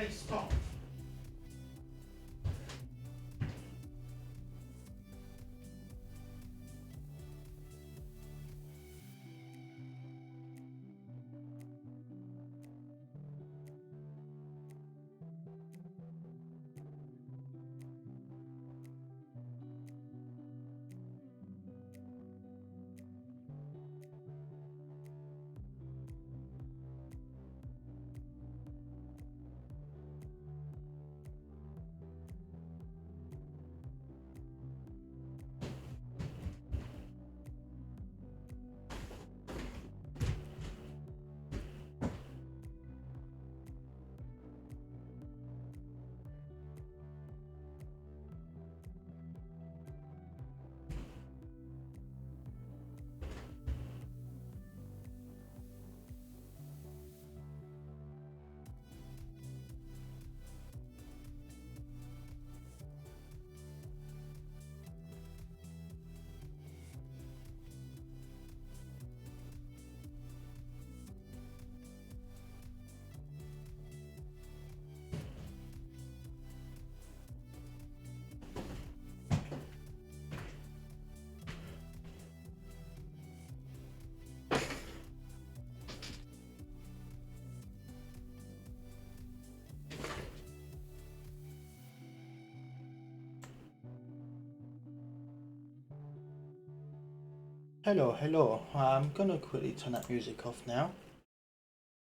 Ready, stop. Hello, hello. I'm gonna quickly turn that music off now.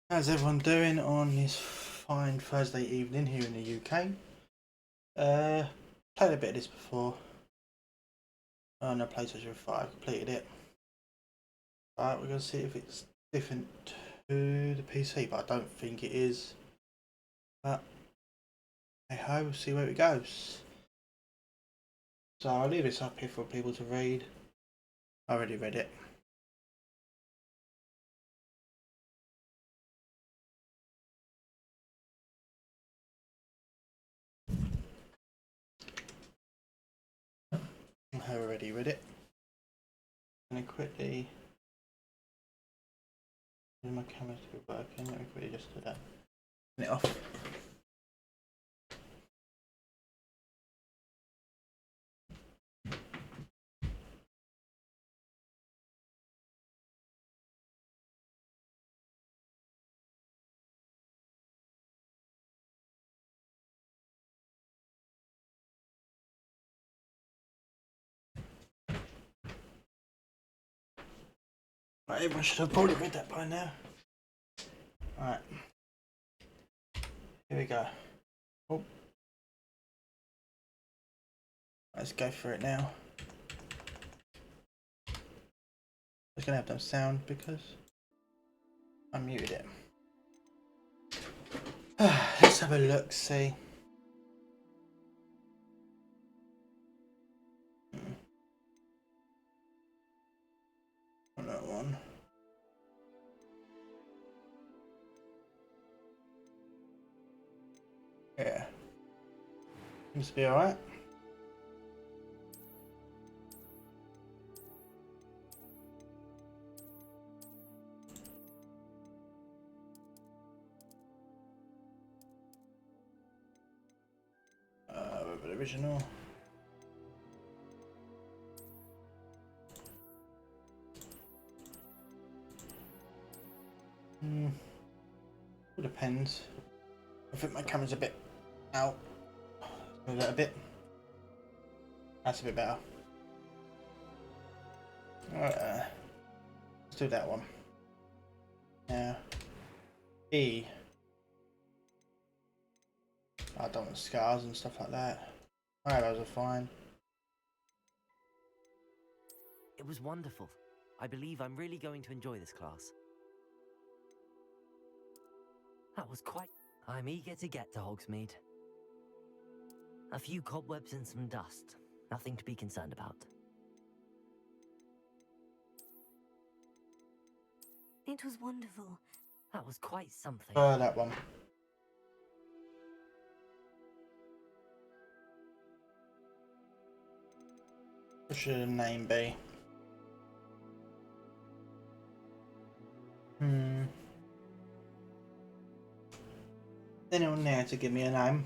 How's everyone doing on this fine Thursday evening here in the UK? Played a bit of this before on the PlayStation 5, completed it. Alright, we're gonna see if it's different to the PC, but I don't think it is. But hey ho, we'll see where it goes. So I'll leave this up here for people to read. I already read it. I already read it. I'm gonna quickly my camera's to be working. Let me quickly just do that. Turn it off. Right, everyone should have probably read that by now. Alright. Here we go. Oh. Let's go for it now. It's gonna have no sound because I muted it. Let's have a look, see. On that one. Yeah. Seems to be alright. The original. It depends. I think my camera's a bit out. Move that a bit. That's a bit better. Alright, let's do that one. Now, E. I don't want scars and stuff like that. Those are fine. It was wonderful. I believe I'm really going to enjoy this class. That was quite... I'm eager to get to Hogsmeade. A few cobwebs and some dust. Nothing to be concerned about. It was wonderful. That was quite something. That one. What should the name be? Anyone there to give me a name?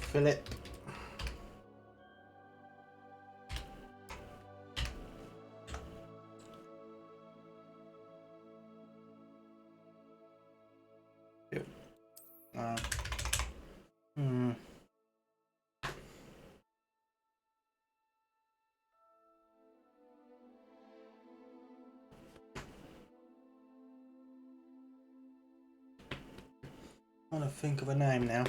Philip. Yep. I want to think of a name now.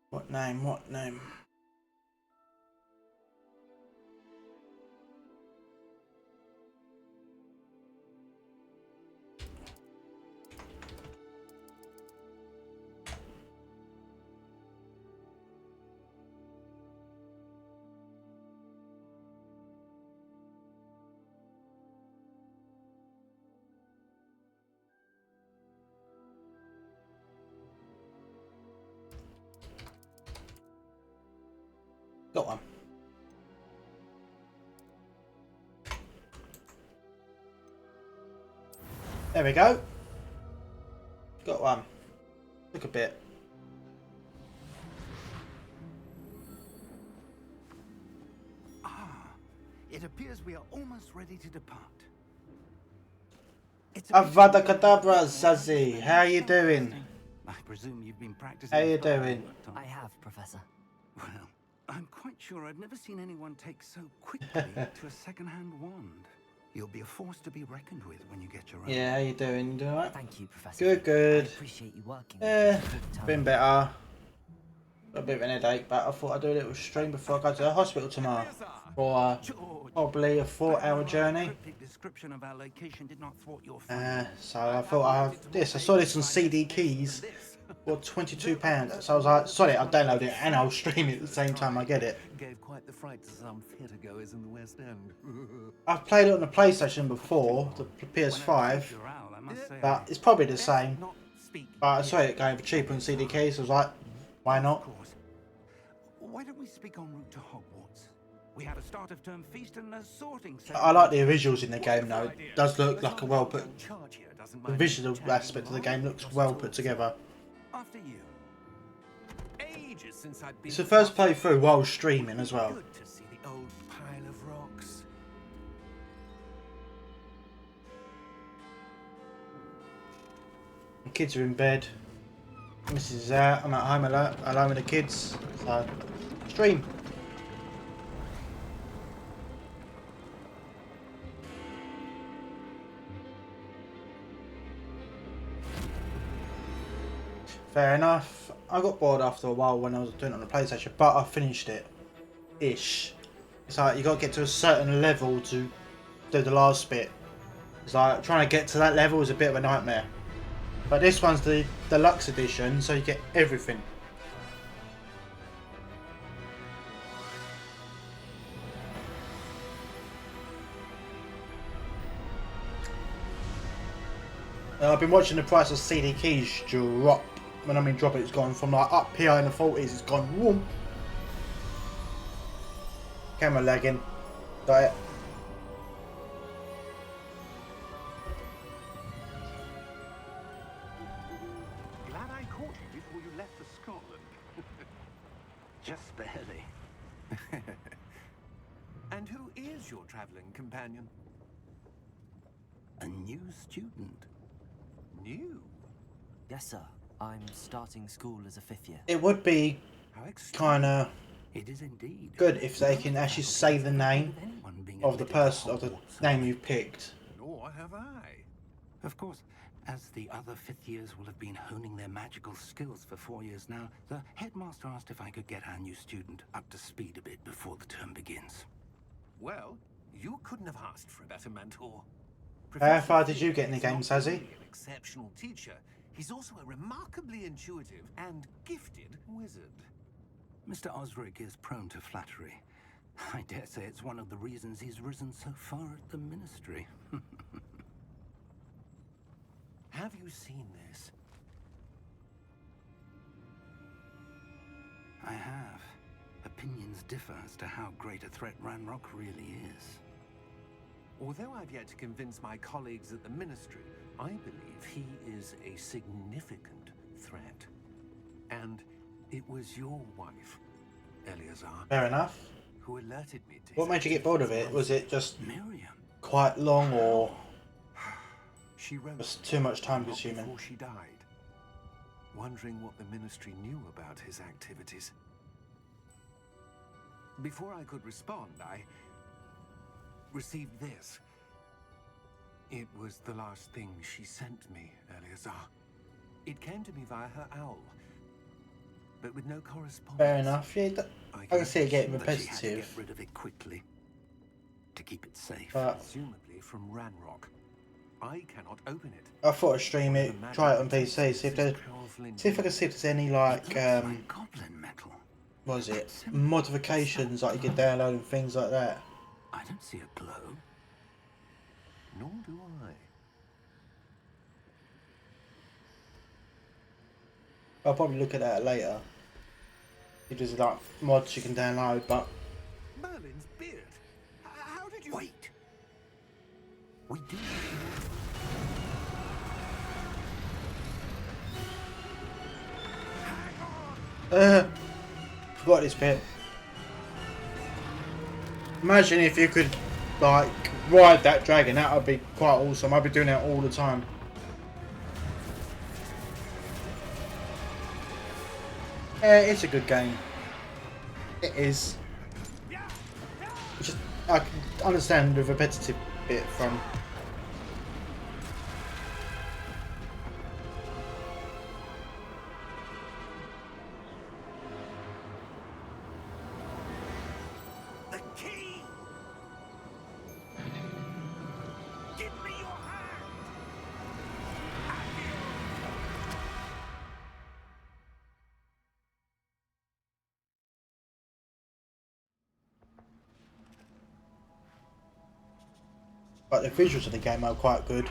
What name? What name? Got one. There we go. Got one. Look a bit. It appears we are almost ready to depart. Avada Kedavra, Zazie. How you doing? I presume you've been practicing. How you doing? I have, Professor. Well, I'm quite sure I've never seen anyone take so quickly to a second-hand wand. You'll be a force to be reckoned with when you get your own. Yeah, how you doing? You doing alright? Thank you, Professor. Good, good. I appreciate you working. Yeah, with been better. Got a bit of an headache, but I thought I'd do a little stream before I go to the hospital tomorrow. For probably a 4-hour journey. Cryptic description of our location did not thwart your flight. So I thought I'd have this. I saw this on CD Keys for £22. So I was like, sorry, I'll download it and I'll stream it at the same time I get it. Gave quite the fright to some theatre goers in the West End. I've played it on the PlayStation before, the PS5, but it's probably the same. But I saw it going for cheaper on CD Keys, so I was like, why not? Why don't we speak en route to Hogwarts? We had a start of term feast and a sorting I like the visuals in the game though. It does look like a well put. The visual aspect of the game looks well put together. After you. Ages since I'd been. It's the first playthrough while streaming as well. Good to see the old pile of rocks. The kids are in bed. Mrs. is out. I'm at home alone with the kids. So, stream. Fair enough. I got bored after a while when I was doing it on the PlayStation, but I finished it. Ish. It's like you got to get to a certain level to do the last bit. It's like trying to get to that level is a bit of a nightmare. But this one's the deluxe edition, so you get everything. I've been watching the price of CD keys drop. When I mean drop, it's gone from like up here in the 40s, it's gone whoom. Camera lagging. Got it. Glad I caught you before you left for Scotland. Just barely. And who is your travelling companion? A new student. New? Yes, sir. I'm starting school as a 5th year. It would be How exciting. kind of It is indeed. good if they can actually say the name of the person, of the name you picked. Nor have I. Of course, as the other 5th years will have been honing their magical skills for 4 years now, the headmaster asked if I could get our new student up to speed a bit before the term begins. Well, you couldn't have asked for a better mentor. How far Professor did you get in the is game, not Sazzy? only an exceptional teacher, He's also a remarkably intuitive and gifted wizard. Mr. Osric is prone to flattery. I dare say it's one of the reasons he's risen so far at the Ministry. Have you seen this? I have. Opinions differ as to how great a threat Ranrock really is. Although I've yet to convince my colleagues at the Ministry, I believe he is a significant threat. And it was your wife, Eleazar, Fair enough. who alerted me to What his made you get bored of it? activities. Was it just Miriam. quite long, or She wrote was too much time not consuming? before she died, wondering what the Ministry knew about his activities. Before I could respond, I received this. It was the last thing she sent me, Eleazar. It came to me via her owl, but with no correspondence. Fair enough. Yeah, I can see it getting That she had to get repetitive. rid of it quickly to keep it safe. But Presumably from Ranrock. I cannot open it. I thought I'd stream The it, magic try it on contains PC, see if this there, powerful see if I can see if there's any like It looks like goblin metal. what was it, modifications like you could download and things like that. I don't see a glow. Nor do I. I'll probably look at that later. If there's like mods you can download, but Merlin's beard. How did you... Wait. We do. forgot this bit. Imagine if you could like ride that dragon, that would be quite awesome. I'd be doing that all the time. Yeah, it's a good game. It is. Just I can understand the repetitive bit from. The key! Give me your hand! But the visuals of the game are quite good.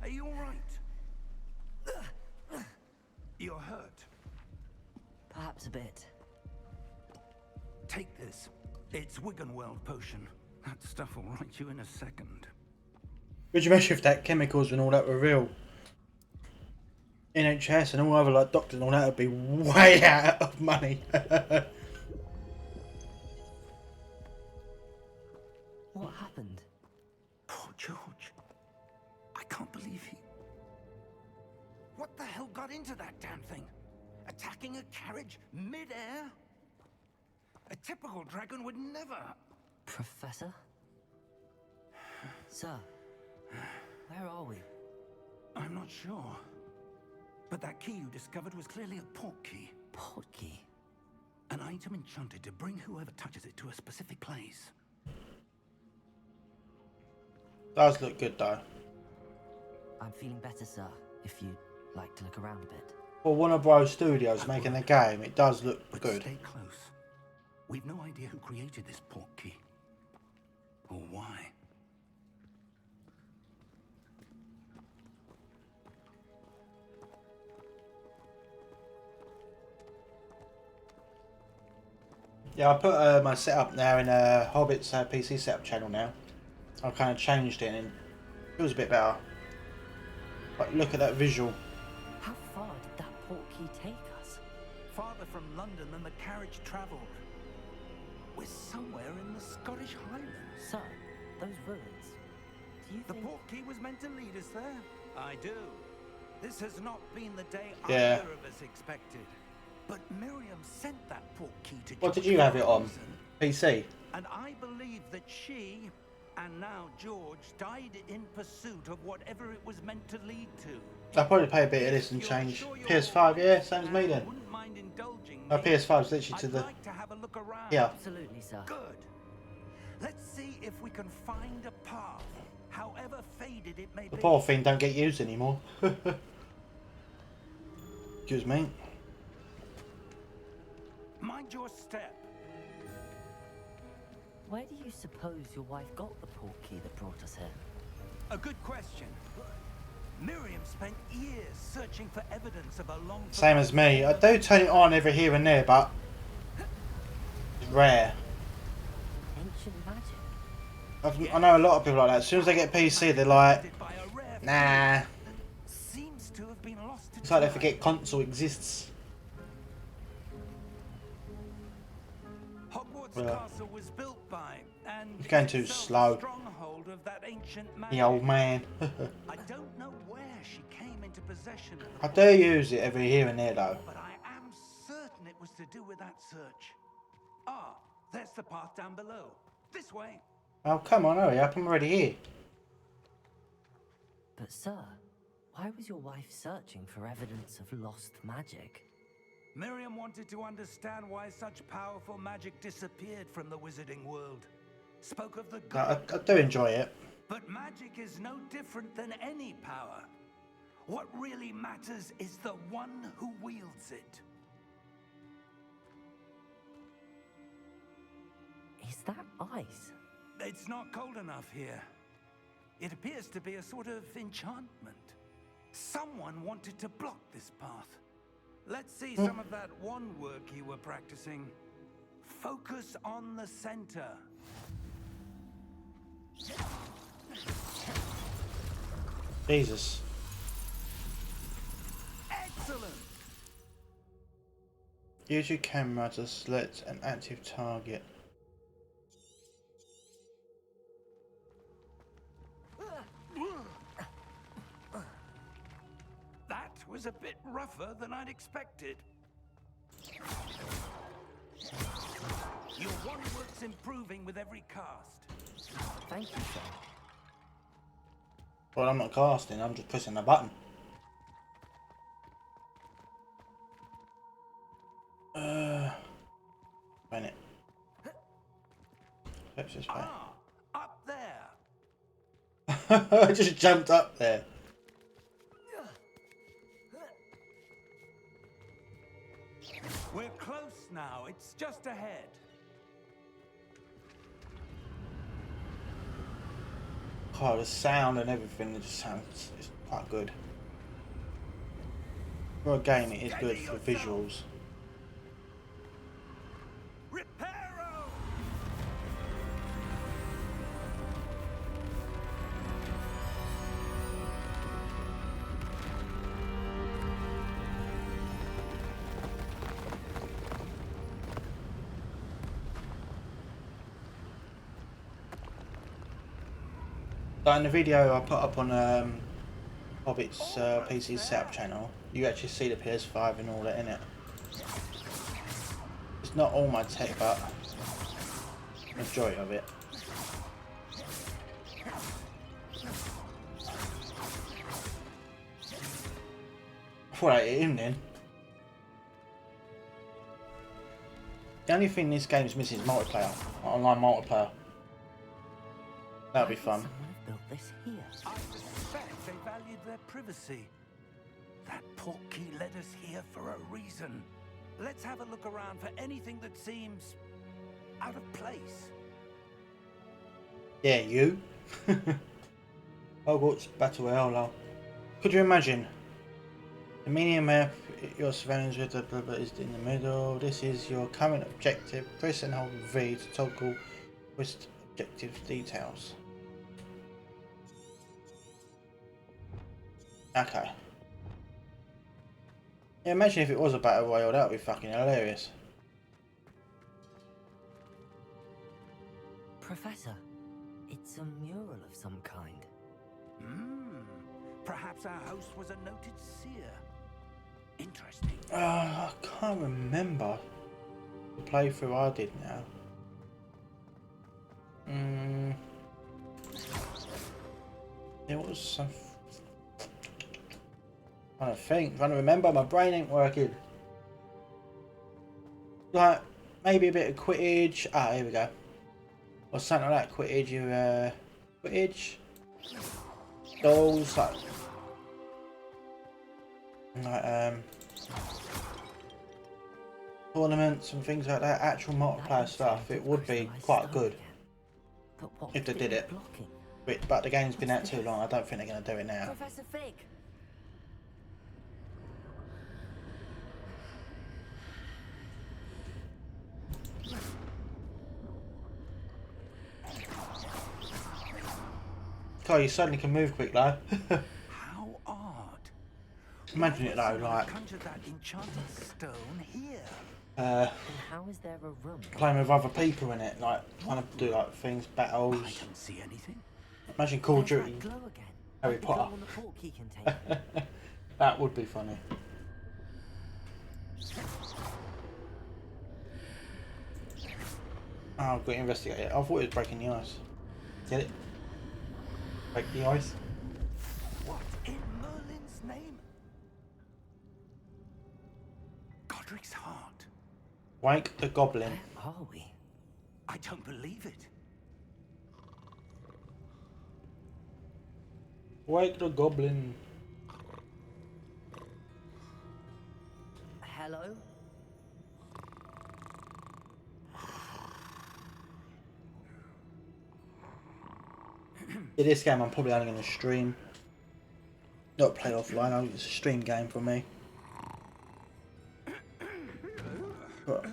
Are you alright? You're hurt. Perhaps a bit. Take this. It's Wiggenweld potion. That stuff will right you in a second. Would you measure if that chemicals and all that were real? NHS and all other like doctors and all that would be way out of money. What happened? Poor George. I can't believe he... What the hell got into that damn thing? Attacking a carriage mid-air? A typical dragon would never... Professor? Sir, where are we? I'm not sure. But that key you discovered was clearly a port key. Portkey. An item enchanted to bring whoever touches it to a specific place. Does look good though. I'm feeling better, sir, if you'd like to look around a bit. For Warner Bros. Studios making the game, it does look But good. stay close. We've no idea who created this port key. Or why. Yeah, I put my setup now in Hobbit's PC setup channel now. I've kind of changed it and it feels a bit better. But look at that visual. How far did that portkey take us? Farther from London than the carriage travelled. We're somewhere in the Scottish Highlands. Sir, those ruins. Do you The think... port key was meant to lead us there? I do. This has not been the day Yeah. either of us expected. But Miriam sent that port key to What did George you have it for a on? reason. PC? And I believe that she, and now George, died in pursuit of whatever it was meant to lead to. I'll probably pay a bit of this and If change. you're sure you're PS5, yeah, alright same as me and then. wouldn't mind indulging My me, PS5's literally to I'd the... like to have a look around. Yeah. Absolutely, sir. Good. Let's see if we can find a path, however faded it may The be. poor thing don't get used anymore. Excuse me. Mind your step. Where do you suppose your wife got the portkey that brought us here? A good question. Miriam spent years searching for evidence of a long... Same as me. I do turn it on every here and there, but it's rare. Ancient magic? I know a lot of people like that. As soon as they get PC, they're like, nah. Seems to have been lost to It's like they time. forget console exists. Hogwarts Yeah. Castle was built by and It's going is too itself a slow. stronghold of that ancient magic. The old man. I don't know where she came into possession of I the do use it every here and there though. but I am certain it was to do with that search. Ah, there's the path down below. This way. Oh, come on, hurry up. I'm already here. But sir, why was your wife searching for evidence of lost magic? Miriam wanted to understand why such powerful magic disappeared from the wizarding world. Spoke of the good, I do enjoy it. but magic is no different than any power. What really matters is the one who wields it. Is that ice? It's not cold enough here. It appears to be a sort of enchantment. Someone wanted to block this path. Let's see some of that wand work you were practicing. Focus on the center. Jesus. Excellent! Use your camera to select an active target. That was a bit rougher than I'd expected. Your wand work's improving with every cast. Thank you, sir. Well, I'm not casting, I'm just pressing the button. Wait it. Perhaps this way. Ah, up there. I just jumped up there. We're close now. It's just ahead. Oh, the sound and everything, it just sounds it's quite good. For a game, it is good for visuals. Reparo! Like in the video I put up on Hobbit's PC setup channel, you actually see the PS5 and all that in it. It's not all my tech, but majority of it. I thought I hit him then. The only thing this game's missing is multiplayer, online multiplayer. That'll be fun. Someone have built this here. I suspect they valued their privacy. That portkey led us here for a reason. Let's have a look around for anything that seems out of place. Yeah, you. Hogwarts Battle Royale. Could you imagine? The mini map, your surroundings with the blah blah is in the middle. This is your current objective. Press and hold V to toggle quest objective details. Okay. Yeah, imagine if it was a battle royale, that would be fucking hilarious. Professor, it's a mural of some kind. Perhaps our host was a noted seer. Interesting. I can't remember the playthrough I did now. There was some. Trying to remember, my brain ain't working. Like, maybe a bit of Quidditch. Ah, here we go. Or something like that. Quidditch, Quidditch. Dolls, like tournaments and things like that, actual multiplayer stuff, it would be quite good if they did it. But the game's been out too long, I don't think they're going to do it now. Professor Fig. God, you suddenly can move quick though. How odd. Imagine it though, like Conjured that enchanted stone here. And how is there a room? playing with other people in it, like trying to do like things, I battles. don't see anything. Imagine Call of There's Duty, that glow again. Harry The glow Potter. on the portkey container. That would be funny. Oh, I've got to investigate it. I thought it was breaking the ice. Get it? Break the ice. What in Merlin's name? Godric's heart. Wake the goblin. Where are we? I don't believe it. Wake the goblin. Hello? Yeah, this game I'm probably only going to stream. Not play offline, it's a stream game for me. But I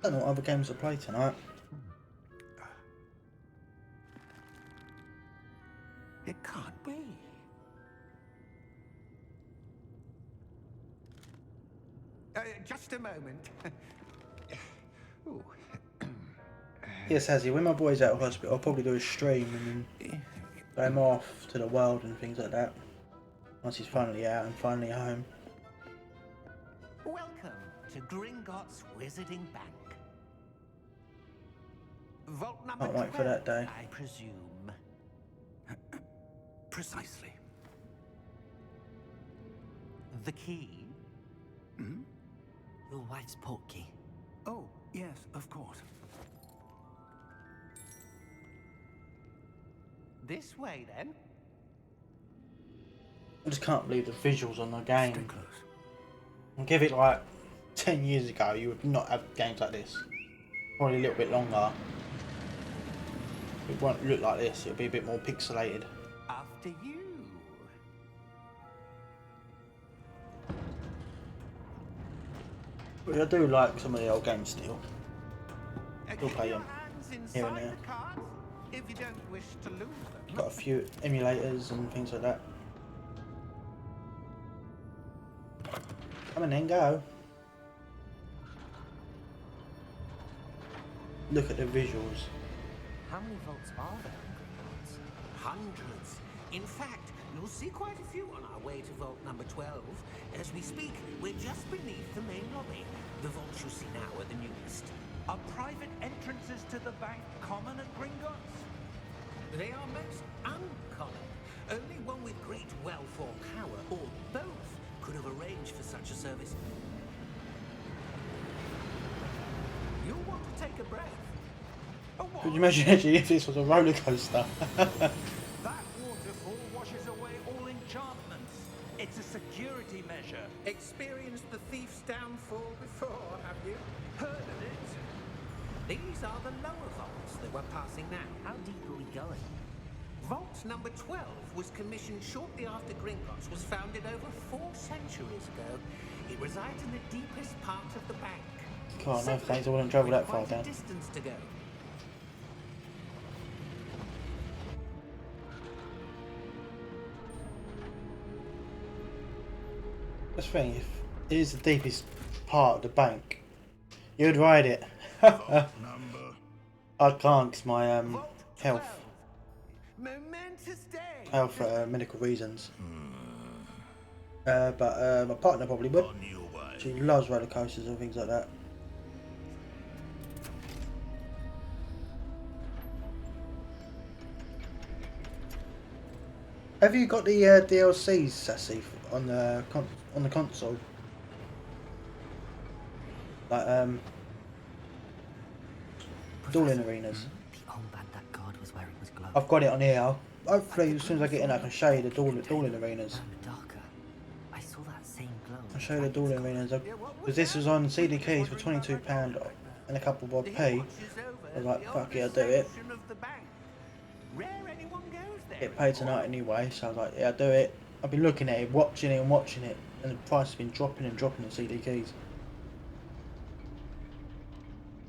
don't know what other games to play tonight. It can't be. Just a moment. Ooh. Yes, Hazzy, when my boy's out of hospital, I'll probably do a stream and then go him off to the world and things like that. Once he's finally out and finally home. Welcome to Gringotts Wizarding Bank. Vault number Can't wait for that 12, day. I presume. Precisely. The key? Hmm? Your wife's portkey. Oh, yes, of course. This way, then. I just can't believe the visuals on the Stay game. close. I'll give it like 10 years ago, you would not have games like this. Probably a little bit longer. It won't look like this, it'll be a bit more pixelated. After you. But I do like some of the old games still. Still Keep play your them hands here and inside there. the cards if you don't wish to lose them. Got a few emulators and things like that. Come on then, go. Look at the visuals. How many vaults are there in Gringotts? Hundreds. In fact, you'll see quite a few on our way to vault number 12. As we speak, we're just beneath the main lobby. The vaults you see now are the newest. Are private entrances to the bank common at Gringotts? They are most uncommon. Only one with great wealth or power, or both, could have arranged for such a service. You'll want to take a breath. A what? Could you imagine actually if this was a roller coaster? That waterfall washes away all enchantments. It's a security measure. Experienced the thief's downfall before, have you? Heard of it? These are the lower vaults that we're passing now. How deep are we going? Vault number 12 was commissioned shortly after Gringotts was founded over 4 centuries ago. It resides in the deepest part of the bank. God, no Settling thanks, I wouldn't travel with that far quite a down. distance to go. That's the thing, if it is the deepest part of the bank, you'd ride it. Number. I can't, 'cause my Vault health. 12. Momentous day. Health for medical reasons. But my partner probably would. On your way. She loves roller coasters and things like that. Have you got the DLCs, Sassy, on the console? Like dueling arenas. The armband that guard was wearing was glowing. I've got it on here. Hopefully, as soon as I get in, I can show you the dueling arenas. No, darker. I saw that same glow. I'll show you the dueling arenas because this was on CD keys for £22 and a couple of odd P. I was like, fuck it, I'll do it. Get paid tonight anyway, so I was like, yeah, I'll do it. I've been looking at it, watching it, and the price has been dropping and dropping on CD keys.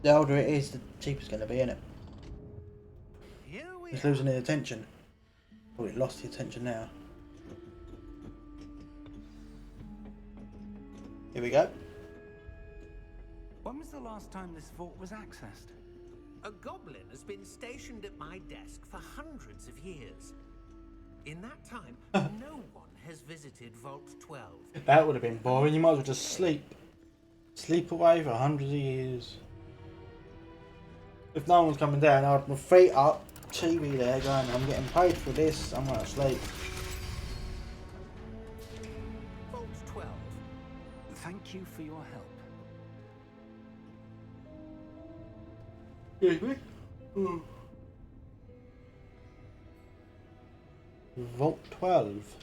The older it is, the cheaper it's going to be, innit? It's losing the attention. Oh, it lost the attention now. Here we go. When was the last time this vault was accessed? A goblin has been stationed at my desk for hundreds of years. In that time, no one has visited Vault 12. That would have been boring. You might as well just sleep. Sleep away for hundreds of years. If no one's coming down, I'd have my feet up, TV there going, I'm getting paid for this, I'm going to sleep. Vault 12. Thank you for your help. Excuse me? Vault 12.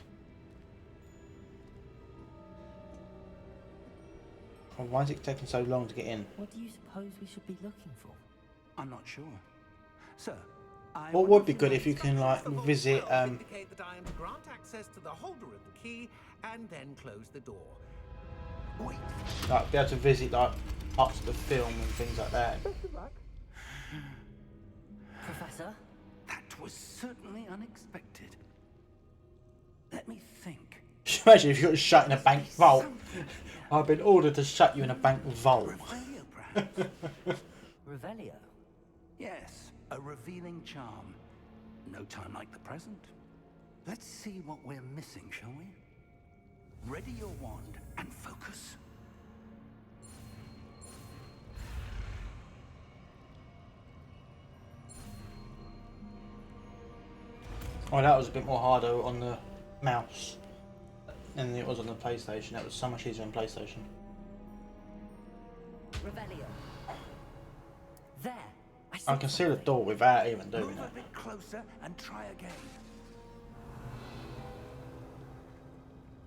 Oh, why is it taking so long to get in? What do you suppose we should be looking for? I'm not sure. Sir, What would be good if you can like visit Indicate that I am to grant access to the holder of the key and then close the door. Wait. like be able to visit like parts of the film and things like that. Professor? That was certainly unexpected. Let me think. Imagine if you got shut in a bank vault. I've been ordered to shut you in a bank vault. Revelio, perhaps? Revelio? Yes, a revealing charm. No time like the present. Let's see what we're missing, shall we? Ready your wand and focus. Oh, that was a bit more harder on the mouse than it was on the PlayStation. That was so much easier on PlayStation. Revelio. There! I can see the door without even doing Move it. a bit closer and try again.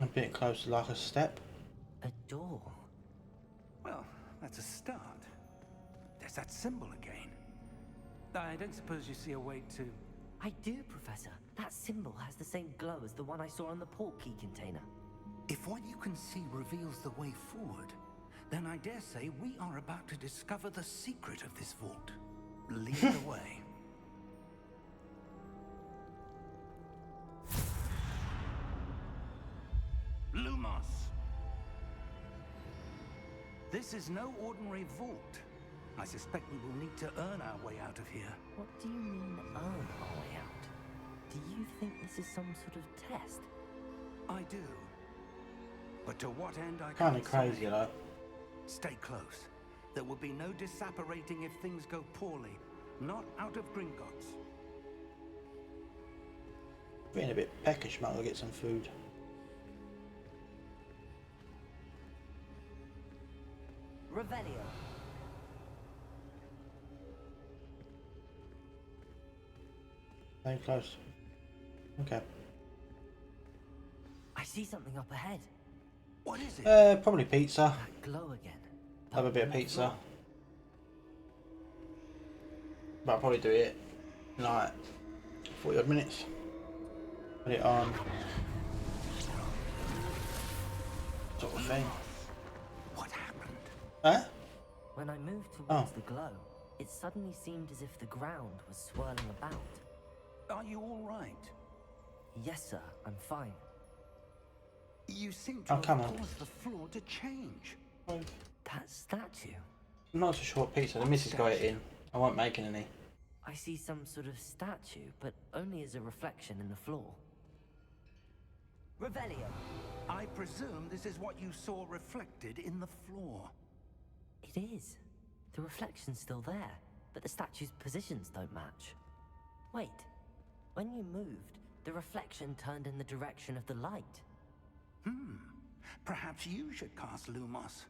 A bit closer, like a step. A door. Well, that's a start. There's that symbol again. I don't suppose you see a way to... I do, Professor. That symbol has the same glow as the one I saw on the port key container. If what you can see reveals the way forward, then I dare say we are about to discover the secret of this vault. Lead the way. Lumos! This is no ordinary vault. I suspect we will need to earn our way out of here. What do you mean, earn our way out? Do you think this is some sort of test? I do. But to what end I Kind can't of crazy, say. though. Stay close. There will be no disapparating if things go poorly. Not out of Gringotts. Being a bit peckish, might as well get some food. Revelio. Stay close. Okay. I see something up ahead. What is it? Probably pizza. That glow again. Have a bit of pizza. But I'll probably do it in like 40 odd minutes. Put it on. Sort of thing. What happened? When I moved towards Oh. the glow, it suddenly seemed as if the ground was swirling about. Are you all right? Yes, sir, I'm fine. You seem to Oh, come have on. caused the floor to change. That statue. I'm not so sure what pizza. The missus got it in. I won't make any. I see some sort of statue, but only as a reflection in the floor. Revelio. I presume this is what you saw reflected in the floor. It is. The reflection's still there, but the statue's positions don't match. Wait. When you moved, the reflection turned in the direction of the light. Perhaps you should cast Lumos.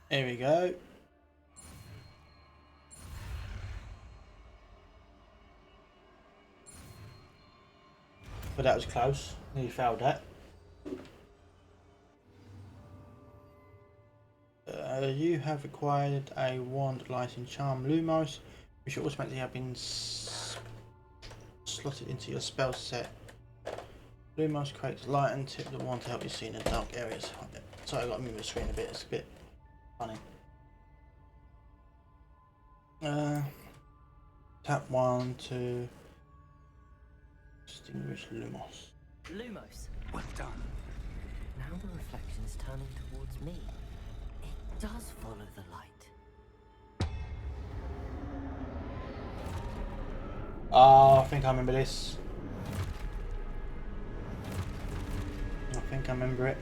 Here we go. But that was close. Nearly failed that. You have acquired a wand lighting charm Lumos, which should automatically have been slotted into your spell set. Lumos creates light and tip the wand to help you see in the dark areas. Sorry, I got to move the screen a bit, it's a bit funny. Tap 1 to extinguish Lumos. Lumos. Well done. Now the reflection's turning towards me. It does follow the light. Oh, I think I remember this. I think I remember it.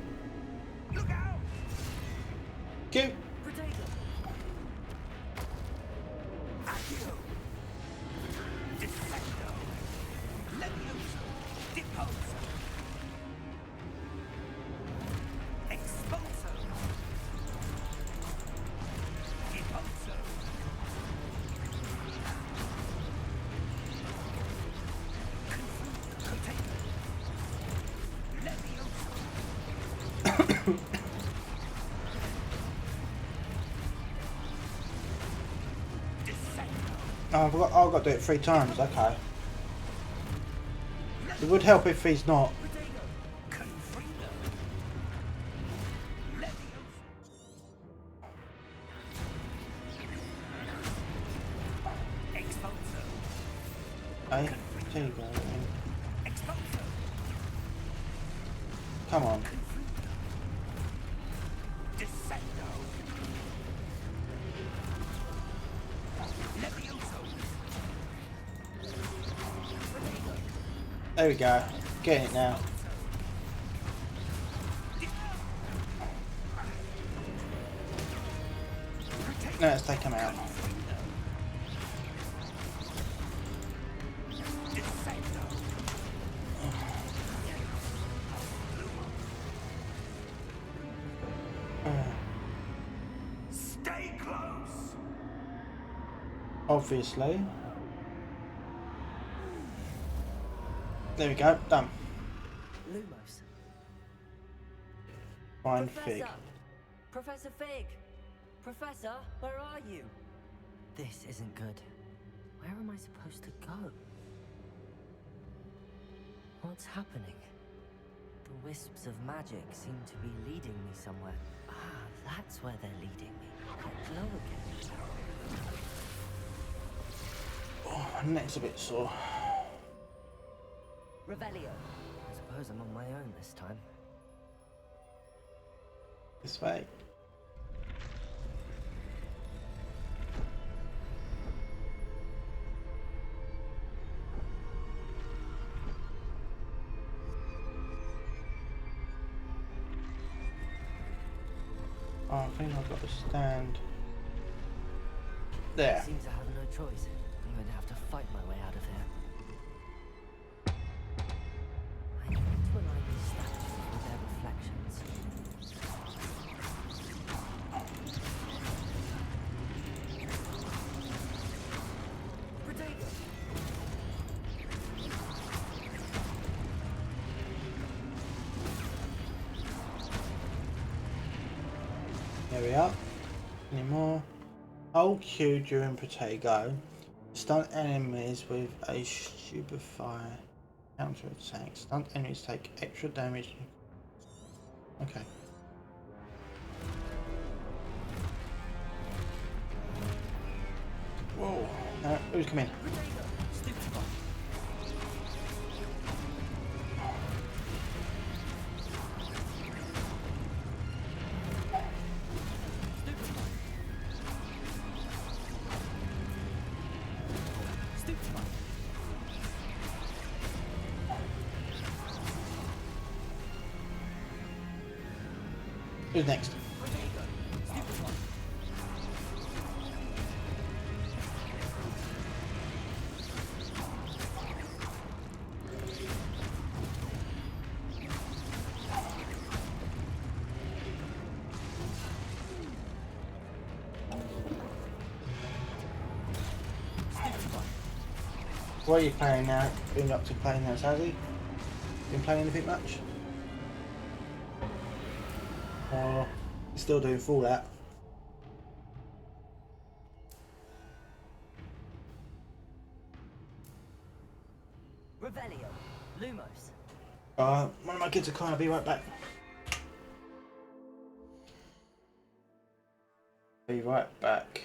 Look out! Cute. Protego! Accio! Defendo! Levioso! Deposo! Exposo! Deposo! Container! Levioso! Oh, I've got to do it 3 times, okay. It would help if he's not. Hey, there you go. Come on. There we go. Getting it now. Now let's take him out. Stay close. Obviously. There we go, done. Lumos. Find Fig. Professor Fig! Professor, where are you? This isn't good. Where am I supposed to go? What's happening? The wisps of magic seem to be leading me somewhere. Ah, that's where they're leading me. Glow again. Oh, my neck's a bit sore. Revelio. I suppose I'm on my own this time. This way. Oh, I think I've got to stand there. Seems I have no choice. I'm going to have to fight my way out of here. I need to align these statues with their reflections. Protego! There we are. Any more? Hold Q during Protego. Stun enemies with a stupefy counter attack. Stunned enemies take extra damage. Okay. Whoa. Who's come in? Who's next? What are you playing now? Been up to playing now, Sazzy? Been playing anything much? Or still doing Fallout? One of my kids are kind of be right back. Be right back.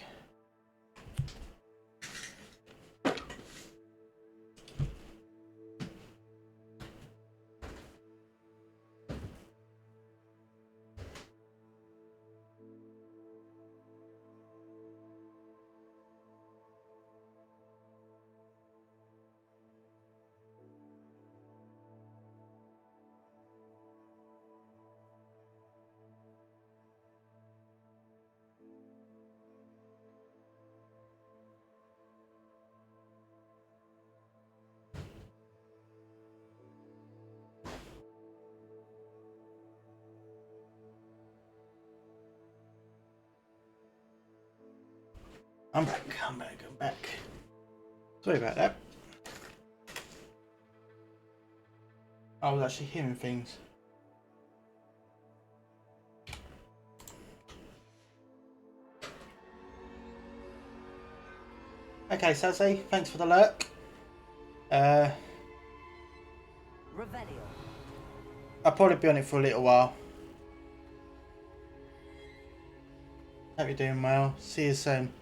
I'm back. Sorry about that. I was actually hearing things. Okay, Sassy, thanks for the lurk. Revelio. I'll probably be on it for a little while. Hope you're doing well. See you soon.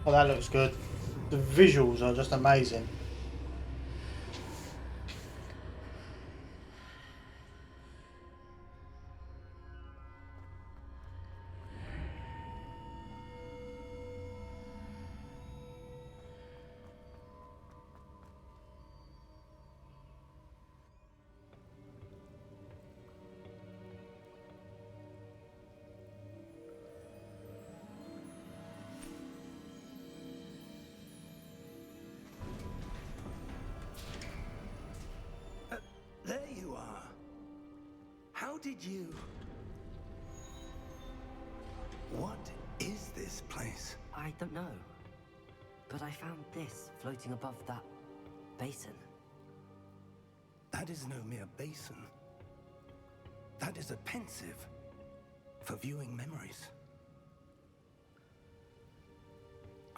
Oh, that looks good. The visuals are just amazing. There you are. How did you... What is this place? I don't know. But I found this floating above that basin. That is no mere basin. That is a pensive for viewing memories.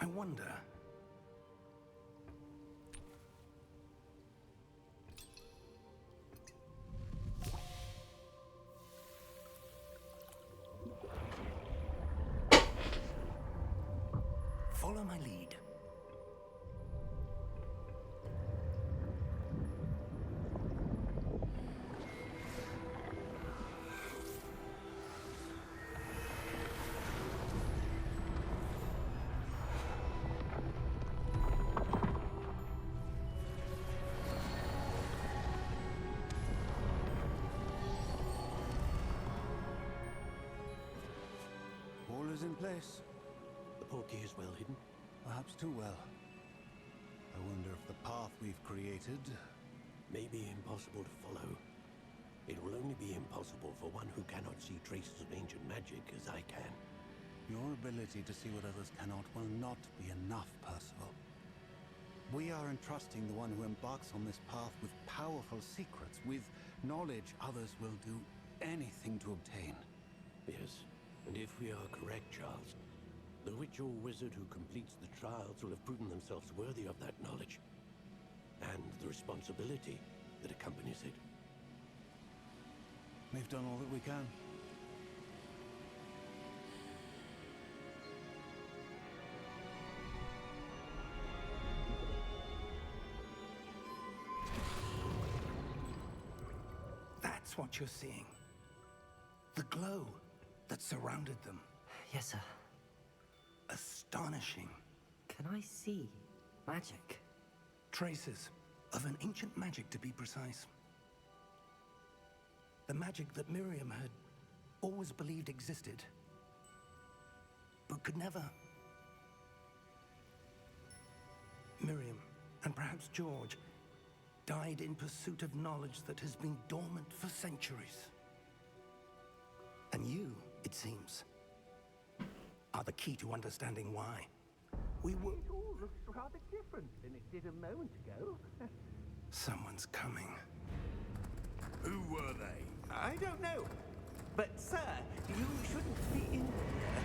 I wonder... Follow my lead. All is in place. The portkey is well hidden. Perhaps too well. I wonder if the path we've created... May be impossible to follow. It will only be impossible for one who cannot see traces of ancient magic as I can. Your ability to see what others cannot will not be enough, Percival. We are entrusting the one who embarks on this path with powerful secrets, with knowledge others will do anything to obtain. Yes, and if we are correct, Charles, the witch or wizard who completes the trials will have proven themselves worthy of that knowledge, and the responsibility that accompanies it. We've done all that we can. That's what you're seeing. The glow that surrounded them. Yes, sir. Astonishing. Can I see magic? Traces of an ancient magic, to be precise. The magic that Miriam had always believed existed, but could never. Miriam, and perhaps George, died in pursuit of knowledge that has been dormant for centuries. And you, it seems, are the key to understanding why. We were... It all looks rather different than it did a moment ago. Someone's coming. Who were they? I don't know. But, sir, you shouldn't be in here.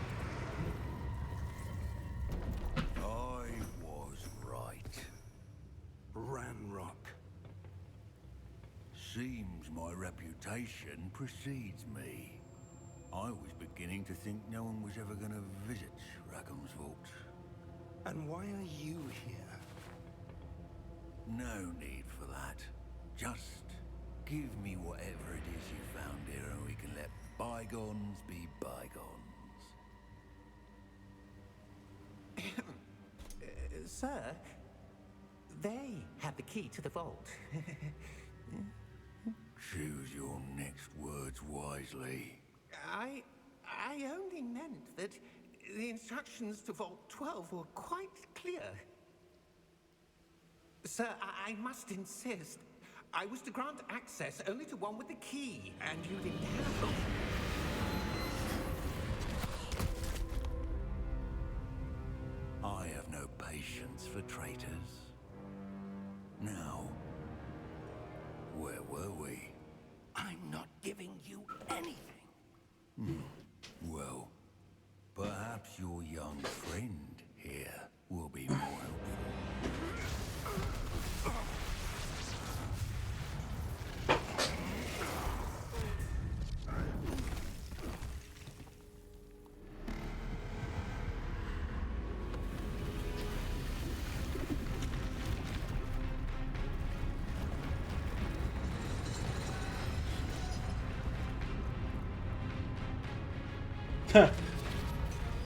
I was right. Ranrock. Seems my reputation precedes me. I was beginning to think no one was ever going to visit Rackham's vault. And why are you here? No need for that. Just give me whatever it is you found here and we can let bygones be bygones. Sir, they have the key to the vault. Choose your next words wisely. I only meant that the instructions to Vault 12 were quite clear. Sir, I must insist. I was to grant access only to one with the key, and you didn't have it. I have no patience for traitors. Now, where were we? I'm not giving you anything. Well, perhaps your young friend here will be more helpful.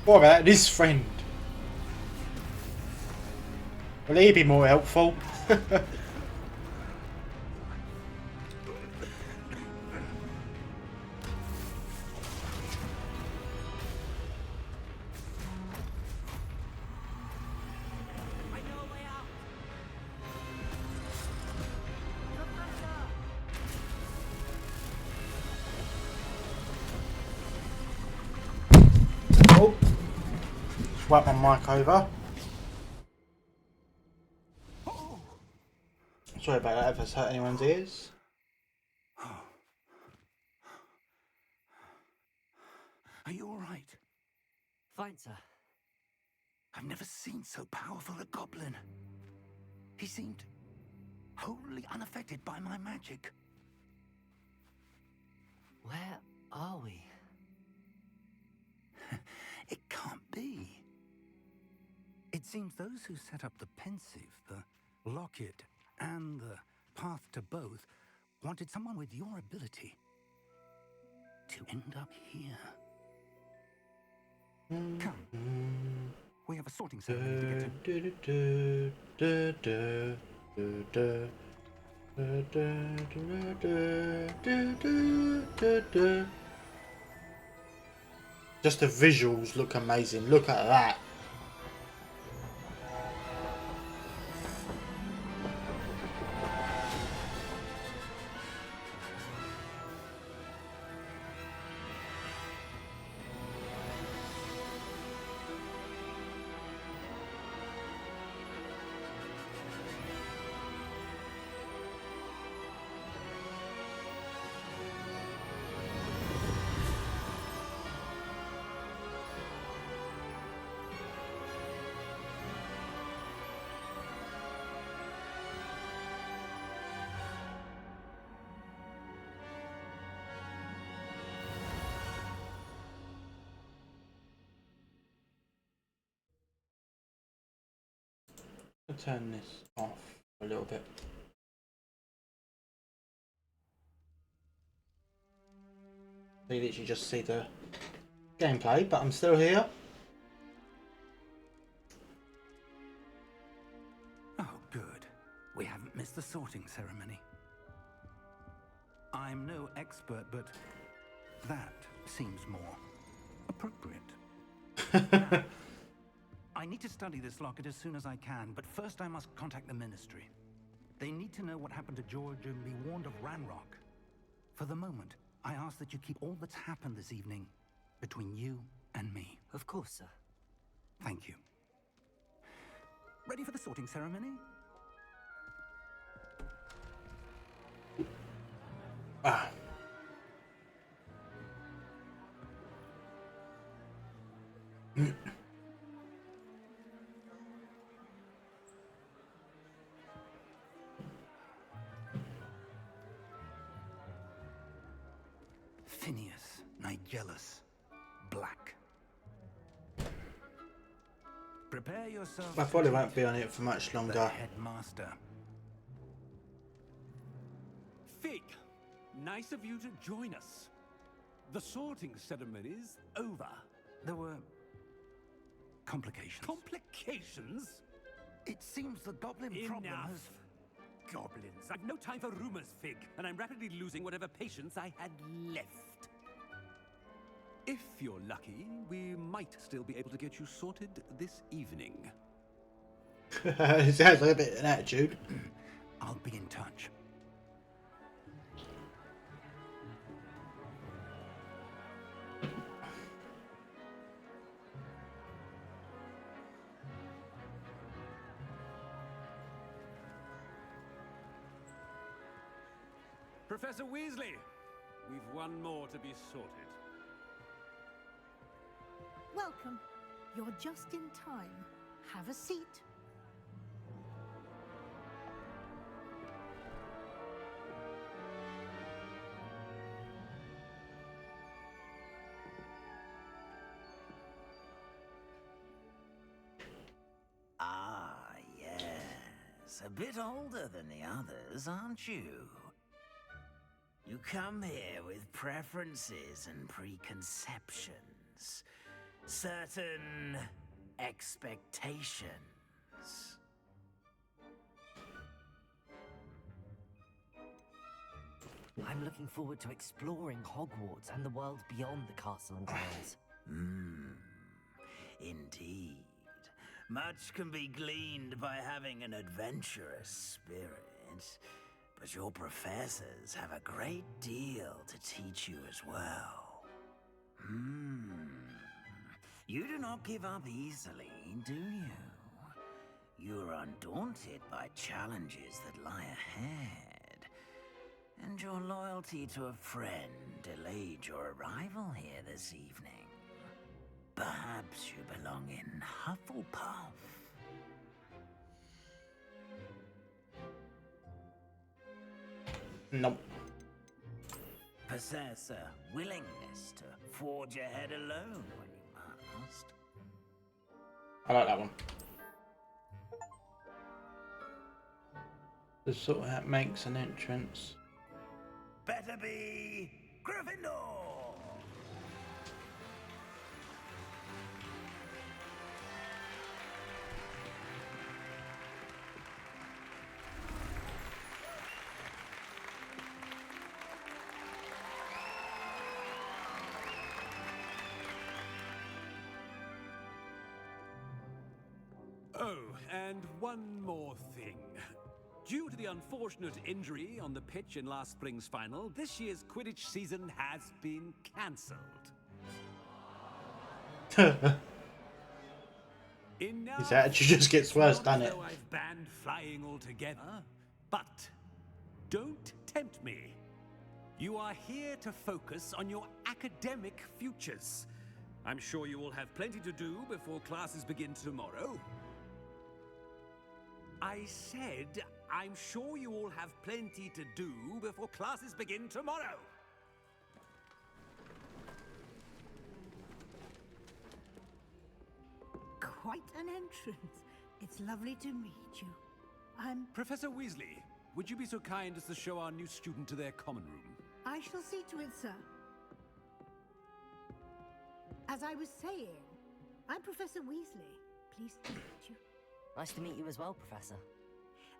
What about this friend? Will he be more helpful? Oh, swipe my mic over. Sorry about that if it's hurt anyone's ears. Are you all right? Fine, sir. I've never seen so powerful a goblin. He seemed wholly unaffected by my magic. Where are we? It can't be. It seems those who set up the pensive, the locket, and the path to both wanted someone with your ability to end up here. Come. We have a sorting ceremony to get to. Just the visuals look amazing. Look at that. I'll turn this off a little bit. So you literally just see the gameplay, but I'm still here. Oh, good. We haven't missed the sorting ceremony. I'm no expert, but that seems more appropriate. I need to study this locket as soon as I can, but first I must contact the Ministry. They need to know what happened to George and be warned of Ranrock. For the moment, I ask that you keep all that's happened this evening between you and me. Of course, sir. Thank you. Ready for the sorting ceremony? Ah. Phineas, Nigellus, Black. Prepare yourself. I probably won't be on it for much the longer. headmaster. Fig, nice of you to join us. The sorting ceremony's over. There were complications. Complications? It seems the goblin problem Enough. has... Goblins. I've no time for rumors, Fig, and I'm rapidly losing whatever patience I had left. If you're lucky, we might still be able to get you sorted this evening. It sounds like a bit of an attitude. I'll be in touch. Professor Weasley, we've one more to be sorted. Welcome. You're just in time. Have a seat. Ah, yes. A bit older than the others, aren't you? You come here with preferences and preconceptions. Certain expectations. I'm looking forward to exploring Hogwarts and the world beyond the castle and grounds. Indeed. Much can be gleaned by having an adventurous spirit, but your professors have a great deal to teach you as well. You do not give up easily, do you? You're undaunted by challenges that lie ahead, and your loyalty to a friend delayed your arrival here this evening. Perhaps you belong in Hufflepuff. Nope. Possess a willingness to forge ahead alone when you must. I like that one. The sort hat makes an entrance. Better be Gryffindor! Oh, and one more thing. Due to the unfortunate injury on the pitch in last spring's final, this year's Quidditch season has been cancelled. His attitude just gets worse, doesn't it? I've banned flying altogether, but don't tempt me. You are here to focus on your academic futures. I'm sure you will have plenty to do before classes begin tomorrow. I said, I'm sure you all have plenty to do before classes begin tomorrow. Quite an entrance. It's lovely to meet you. I'm... Professor Weasley, would you be so kind as to show our new student to their common room? I shall see to it, sir. As I was saying, I'm Professor Weasley. Pleased to meet you. Nice to meet you as well, Professor.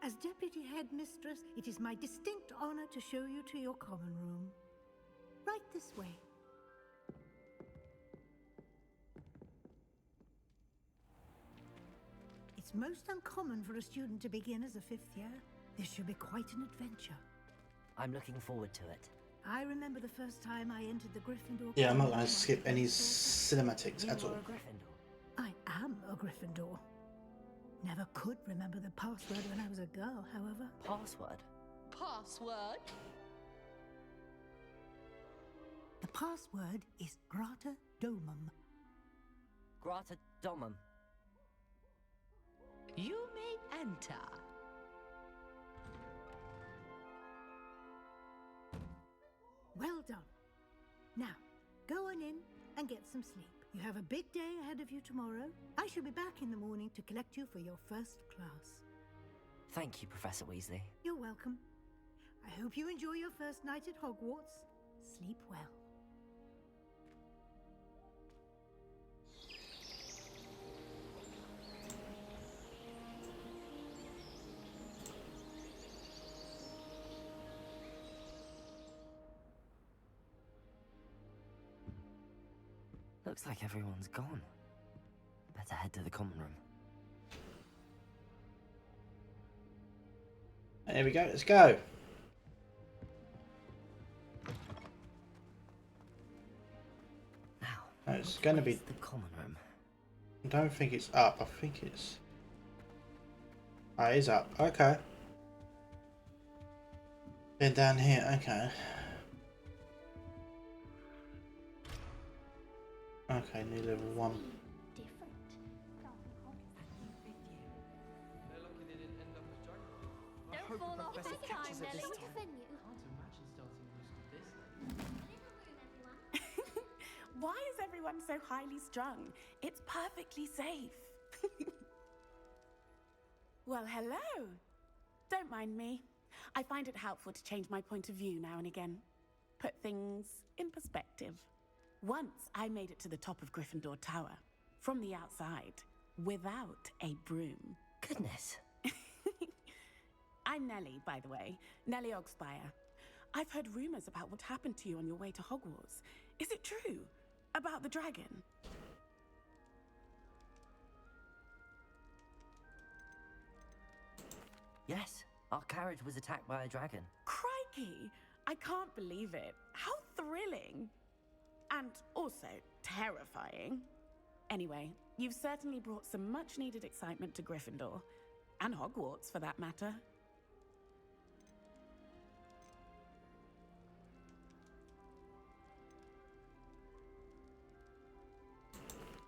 As Deputy Headmistress, it is my distinct honor to show you to your common room. Right this way. It's most uncommon for a student to begin as a fifth year. This should be quite an adventure. I'm looking forward to it. I remember the first time I entered the Gryffindor. Yeah, I'm not going to skip any cinematics You at are all. a Gryffindor. I am a Gryffindor. Never could remember the password when I was a girl, however. Password? Password? password is Grata Domum. Grata Domum. You may enter. Well done. Now, go on in and get some sleep. You have a big day ahead of you tomorrow. I shall be back in the morning to collect you for your first class. Thank you, Professor Weasley. You're welcome. I hope you enjoy your first night at Hogwarts. Sleep well. Looks like everyone's gone. Better head to the common room. There we go, let's go. Now, It's going to be... the common room. I don't think it's up. I think it's... Oh, it is up. Okay. Then down here. Okay. Okay, new level 1. Don't fall off this time, Nelly. Why is everyone so highly strung? It's perfectly safe. Well, hello. Don't mind me. I find it helpful to change my point of view now and again. Put things in perspective. Once I made it to the top of Gryffindor Tower, from the outside, without a broom. Goodness. I'm Nellie, by the way. Nellie Ogspire. I've heard rumors about what happened to you on your way to Hogwarts. Is it true? About the dragon? Yes, our carriage was attacked by a dragon. Crikey! I can't believe it. How thrilling! And also terrifying. Anyway, you've certainly brought some much-needed excitement to Gryffindor. And Hogwarts, for that matter.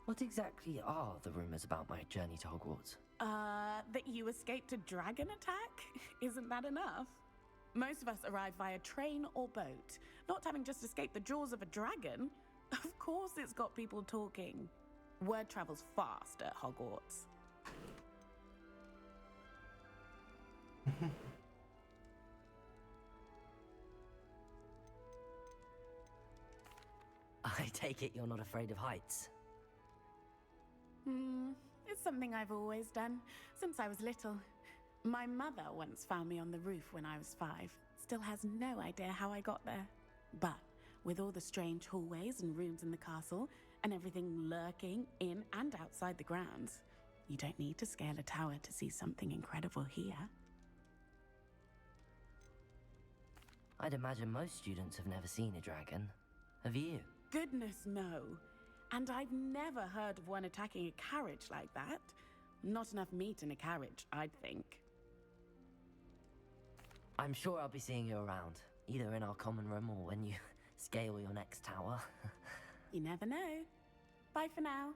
What exactly are the rumors about my journey to Hogwarts? That you escaped a dragon attack? Isn't that enough? Most of us arrive via train or boat, not having just escaped the jaws of a dragon. Of course it's got people talking. Word travels fast at Hogwarts. I take it you're not afraid of heights. It's something I've always done, since I was little. My mother once found me on the roof when I was 5. Still has no idea how I got there. But with all the strange hallways and rooms in the castle, and everything lurking in and outside the grounds, you don't need to scale a tower to see something incredible here. I'd imagine most students have never seen a dragon. Have you? Goodness, no. And I've never heard of one attacking a carriage like that. Not enough meat in a carriage, I'd think. I'm sure I'll be seeing you around, either in our common room or when you scale your next tower. You never know. Bye for now.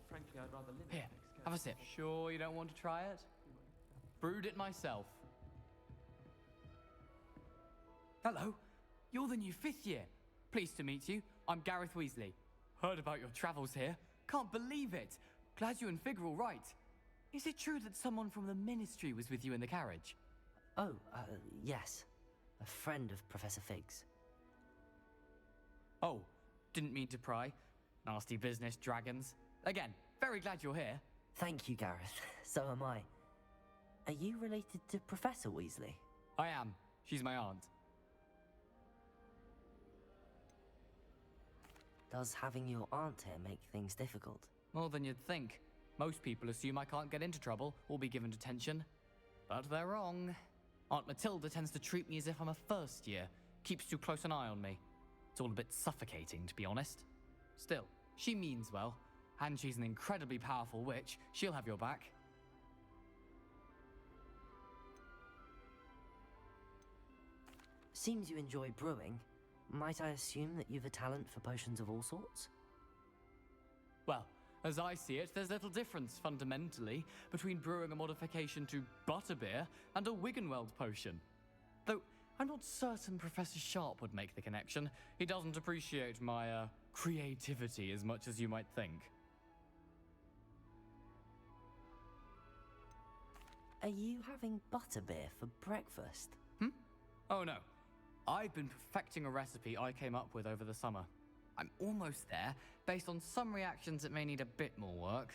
Frankly, I'd rather live. Here, have a sip. Sure you don't want to try it? Brewed it myself. Hello, you're the new 5th year. Pleased to meet you. I'm Gareth Weasley. Heard about your travels here. Can't believe it. Glad you and Fig are all right. Is it true that someone from the Ministry was with you in the carriage? Oh, yes. A friend of Professor Fig's. Oh, didn't mean to pry. Nasty business, dragons. Again, very glad you're here. Thank you, Gareth. So am I. Are you related to Professor Weasley? I am. She's my aunt. Does having your aunt here make things difficult? More than you'd think. Most people assume I can't get into trouble or be given detention. But they're wrong. Aunt Matilda tends to treat me as if I'm a first year. Keeps too close an eye on me. It's all a bit suffocating, to be honest. Still, she means well. And she's an incredibly powerful witch. She'll have your back. Seems you enjoy brewing. Might I assume that you've a talent for potions of all sorts? Well, as I see it, there's little difference, fundamentally, between brewing a modification to butterbeer and a Wiggenweld potion. Though, I'm not certain Professor Sharp would make the connection. He doesn't appreciate my, creativity as much as you might think. Are you having butterbeer for breakfast? Oh no. I've been perfecting a recipe I came up with over the summer. I'm almost there. Based on some reactions, it may need a bit more work.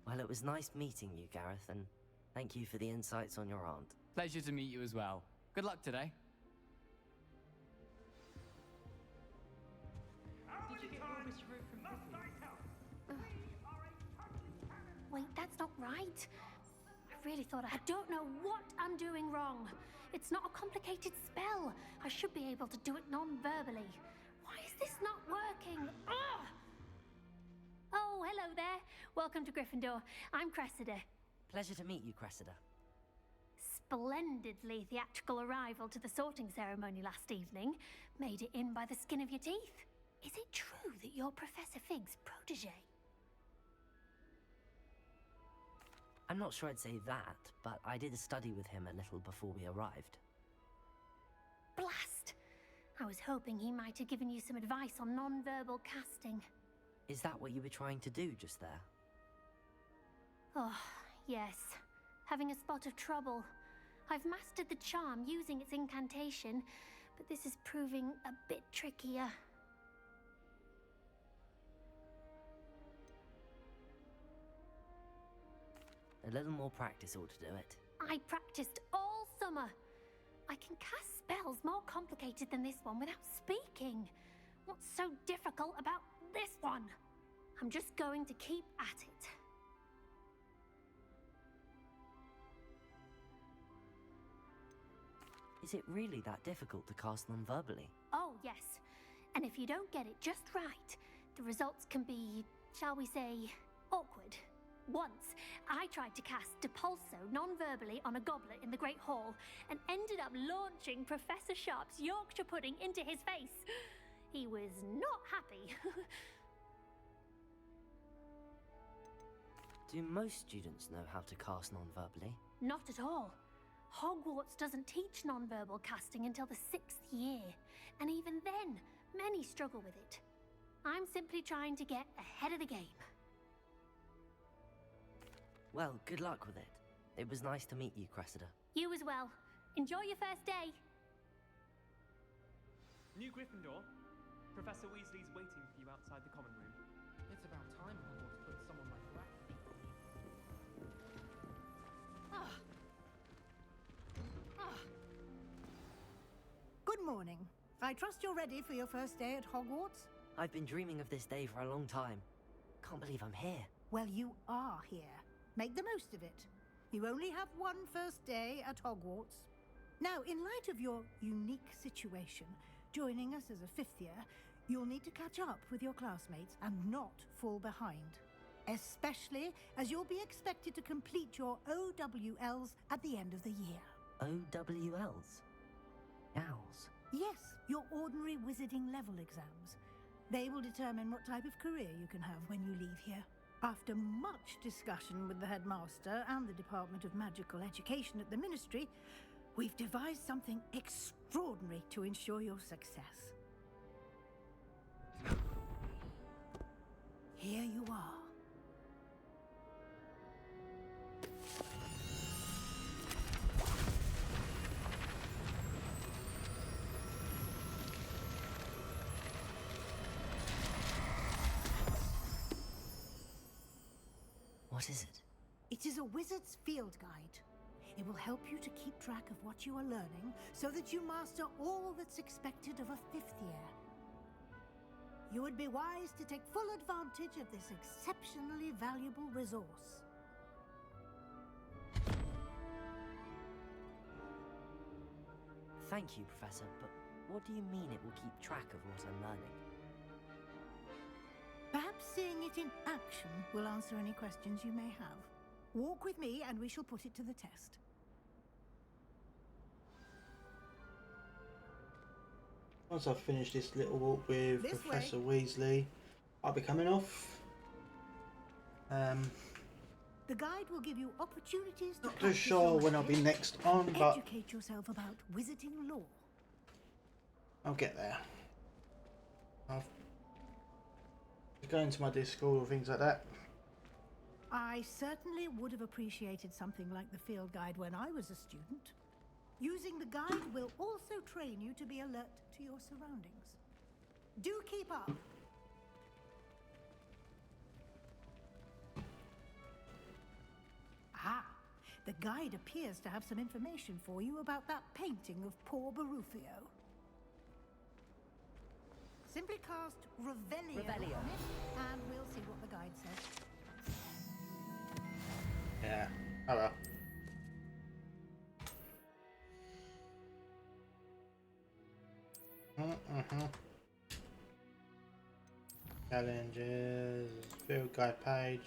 Well, it was nice meeting you, Gareth, and thank you for the insights on your aunt. Pleasure to meet you as well. Good luck today. Did you get all this route from Wait, that's not right. I really thought I don't know what I'm doing wrong. It's not a complicated spell. I should be able to do it non-verbally. Why is this not working? Ugh! Oh, hello there. Welcome to Gryffindor. I'm Cressida. Pleasure to meet you, Cressida. Splendidly theatrical arrival to the sorting ceremony last evening. Made it in by the skin of your teeth. Is it true that you're Professor Fig's protege? I'm not sure I'd say that, but I did study with him a little before we arrived. Blast! I was hoping he might have given you some advice on non-verbal casting. Is that what you were trying to do just there? Oh, yes. Having a spot of trouble. I've mastered the charm using its incantation, but this is proving a bit trickier. A little more practice ought to do it. I practiced all summer. I can cast spells more complicated than this one without speaking. What's so difficult about this one? I'm just going to keep at it. Is it really that difficult to cast non-verbally? Oh, yes. And if you don't get it just right, the results can be, shall we say, awkward. Once, I tried to cast Depulso non-verbally on a goblet in the Great Hall and ended up launching Professor Sharp's Yorkshire pudding into his face. He was not happy. Do most students know how to cast non-verbally? Not at all. Hogwarts doesn't teach non-verbal casting until the 6th year, and even then, many struggle with it. I'm simply trying to get ahead of the game. Well, good luck with it. It was nice to meet you, Cressida. You as well. Enjoy your first day. New Gryffindor. Professor Weasley's waiting for you outside the common room. It's about time Hogwarts put someone like that. Good morning. I trust you're ready for your first day at Hogwarts? I've been dreaming of this day for a long time. Can't believe I'm here. Well, you are here. Make the most of it. You only have one first day at Hogwarts. Now, in light of your unique situation, joining us as a 5th year, you'll need to catch up with your classmates and not fall behind. Especially as you'll be expected to complete your OWLs at the end of the year. OWLs? Owls? Yes, your ordinary wizarding level exams. They will determine what type of career you can have when you leave here. After much discussion with the headmaster and the Department of Magical Education at the Ministry, we've devised something extraordinary to ensure your success. Here you are. What is it? It is a wizard's field guide. It will help you to keep track of what you are learning so that you master all that's expected of a 5th year. You would be wise to take full advantage of this exceptionally valuable resource. Thank you, Professor, but what do you mean it will keep track of what I'm learning? Perhaps seeing it in action will answer any questions you may have. Walk with me and we shall put it to the test. Once I've finished this little walk with This Professor Weasley, I'll be coming off. The guide will give you opportunities to Not too practice sure your when I'll be magic, next on, but educate yourself about wizarding lore. I'll get there. I'll go into my Discord or things like that. I certainly would have appreciated something like the field guide when I was a student. Using the guide will also train you to be alert to your surroundings. Do keep up. Ah, the guide appears to have some information for you about that painting of poor Barufio. Simply cast Revelio on it, and we'll see what the guide says. Yeah. Oh well. Challenges, field guide page.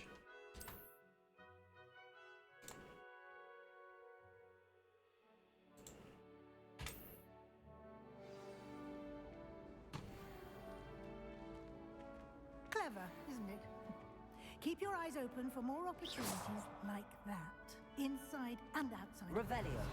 Clever, isn't it? Keep your eyes open for more opportunities like that, inside and outside. Revelio.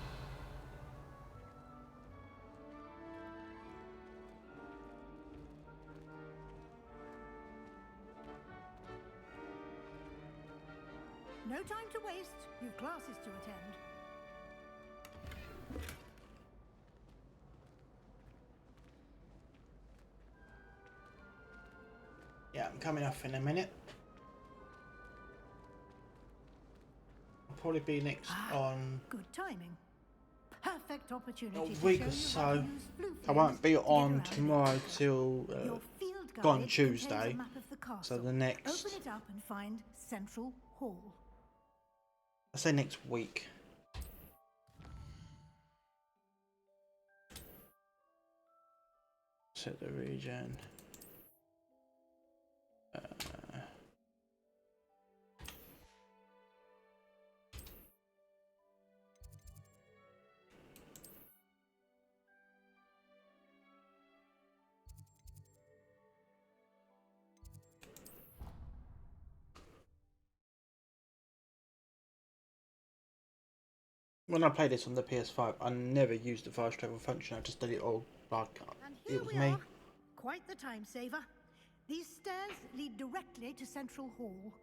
No time to waste. You've classes to attend. Yeah, I'm coming off in a minute. I'll probably be next on Good timing. Perfect opportunity a week to or show you how to so. use flute I won't fingers be to get on around tomorrow it. till Your field guide gone contains Tuesday. a map of the So castle. the next, Open it up and find Central Hall. I say next week. Set the region. When I played this on the PS5, I never used the fast travel function. I just did it all like And it here was we me. are. Quite the time saver. These stairs lead directly to Central Hall.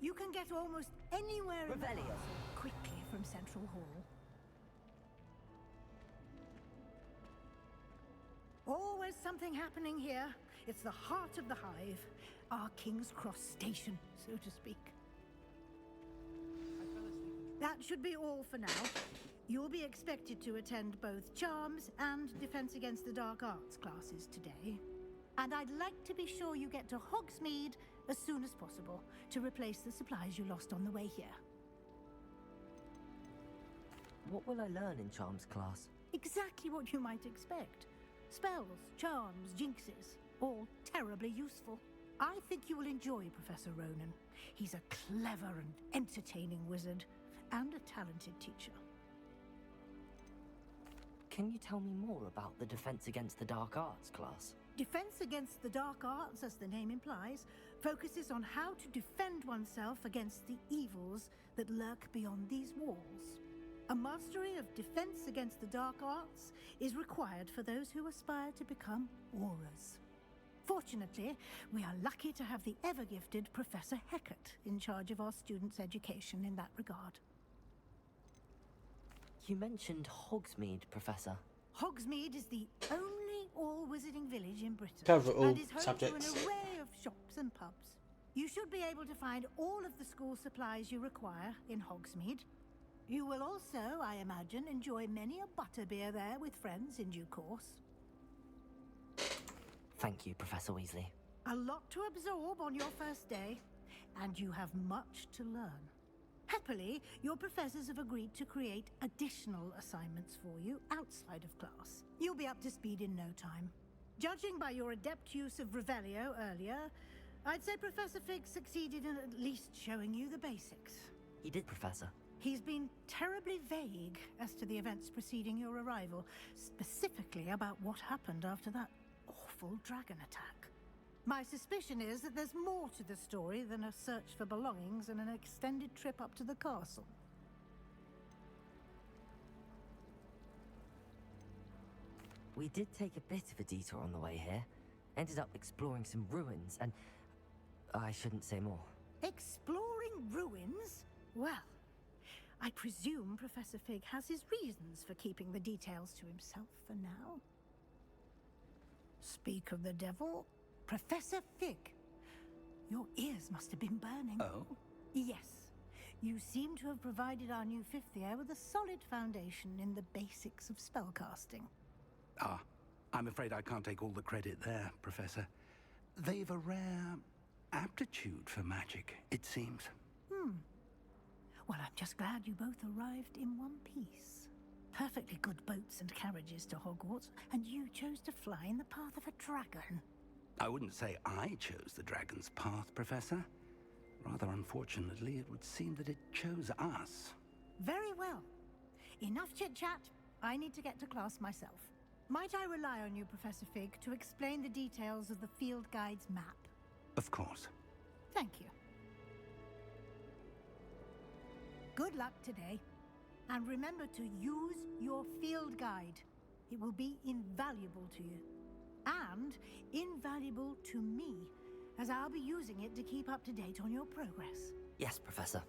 You can get almost anywhere in the Revelio. castle quickly from Central Hall. Always something happening here. It's the heart of the hive, our King's Cross station, so to speak. That should be all for now. You'll be expected to attend both Charms and Defense Against the Dark Arts classes today. And I'd like to be sure you get to Hogsmeade as soon as possible to replace the supplies you lost on the way here. What will I learn in Charms class? Exactly what you might expect. Spells, charms, jinxes, all terribly useful. I think you will enjoy Professor Ronan. He's a clever and entertaining wizard, and a talented teacher. Can you tell me more about the Defense Against the Dark Arts class? Defense Against the Dark Arts, as the name implies, focuses on how to defend oneself against the evils that lurk beyond these walls. A mastery of Defense Against the Dark Arts is required for those who aspire to become Aurors. Fortunately, we are lucky to have the ever-gifted Professor Hecat in charge of our students' education in that regard. You mentioned Hogsmeade, Professor. Hogsmeade is the only all-wizarding village in Britain. Cover all and is home subjects. to an array of shops and pubs. You should be able to find all of the school supplies you require in Hogsmeade. You will also, I imagine, enjoy many a butterbeer there with friends in due course. Thank you, Professor Weasley. A lot to absorb on your first day, and you have much to learn. Happily, your professors have agreed to create additional assignments for you outside of class. You'll be up to speed in no time. Judging by your adept use of Revelio earlier, I'd say Professor Fig succeeded in at least showing you the basics. He did, Professor. He's been terribly vague as to the events preceding your arrival, specifically about what happened after that awful dragon attack. My suspicion is that there's more to the story than a search for belongings and an extended trip up to the castle. We did take a bit of a detour on the way here. Ended up exploring some ruins and... I shouldn't say more. Exploring ruins? Well, I presume Professor Fig has his reasons for keeping the details to himself for now. Speak of the devil, Professor Fig. Your ears must have been burning. Oh? Yes. You seem to have provided our new fifth year with a solid foundation in the basics of spellcasting. Ah, I'm afraid I can't take all the credit there, Professor. They've a rare aptitude for magic, it seems. Well, I'm just glad you both arrived in one piece. Perfectly good boats and carriages to Hogwarts, and you chose to fly in the path of a dragon. I wouldn't say I chose the dragon's path, Professor. Rather unfortunately, it would seem that it chose us. Very well. Enough chit-chat. I need to get to class myself. Might I rely on you, Professor Fig, to explain the details of the field guide's map? Of course. Thank you. Good luck today. And remember to use your field guide. It will be invaluable to you. And invaluable to me, as I'll be using it to keep up to date on your progress. Yes, Professor.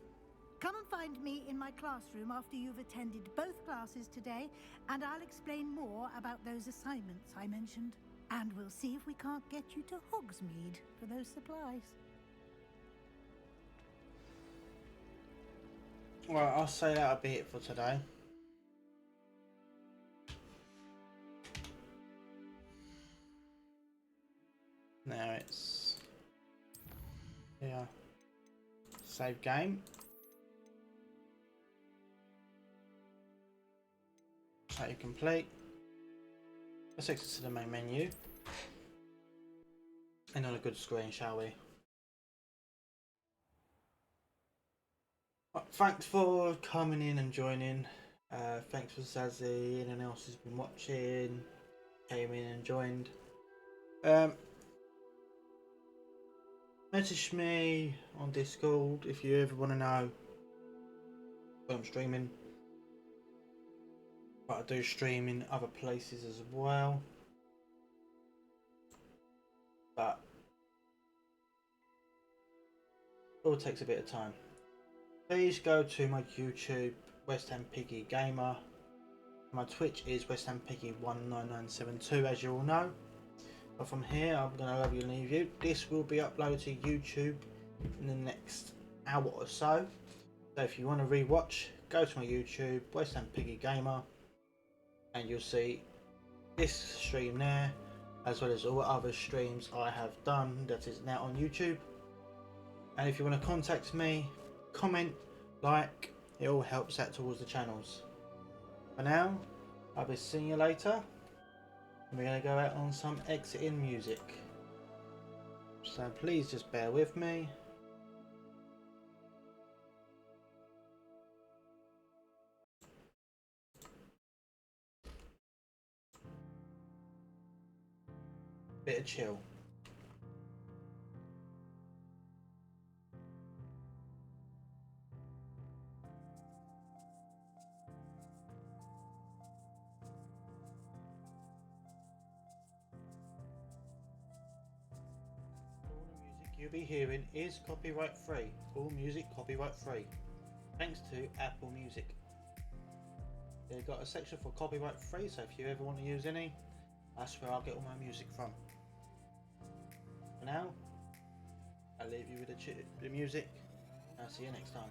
Come and find me in my classroom after you've attended both classes today, and I'll explain more about those assignments I mentioned. And we'll see if we can't get you to Hogsmeade for those supplies. Well, I'll say that'll be it for today. Now it's... yeah. Save game. Save complete. Let's exit to the main menu. And on a good screen, shall we? Thanks for coming in and joining. Thanks for Zazzy, anyone else who's been watching, came in and joined. Message me on Discord if you ever want to know when I'm streaming. But I do stream in other places as well. But it all takes a bit of time. Please go to my YouTube, West Ham Piggy Gamer. My Twitch is West Ham Piggy 19972, as you all know. But from here, I'm going to love you and leave you. This will be uploaded to YouTube in the next hour or so. So if you want to rewatch, go to my YouTube, West Ham Piggy Gamer, and you'll see this stream there, as well as all other streams I have done that is now on YouTube. And if you want to contact me, comment, like, it all helps out towards the channels. For now, I'll be seeing you later. We're going to go out on some exiting music. So please just bear with me. Bit of chill. You'll be hearing is copyright free. All music copyright free. Thanks to Apple Music. They've got a section for copyright free, so if you ever want to use any, that's where I'll get all my music from. For now, I'll leave you with the music. I'll see you next time.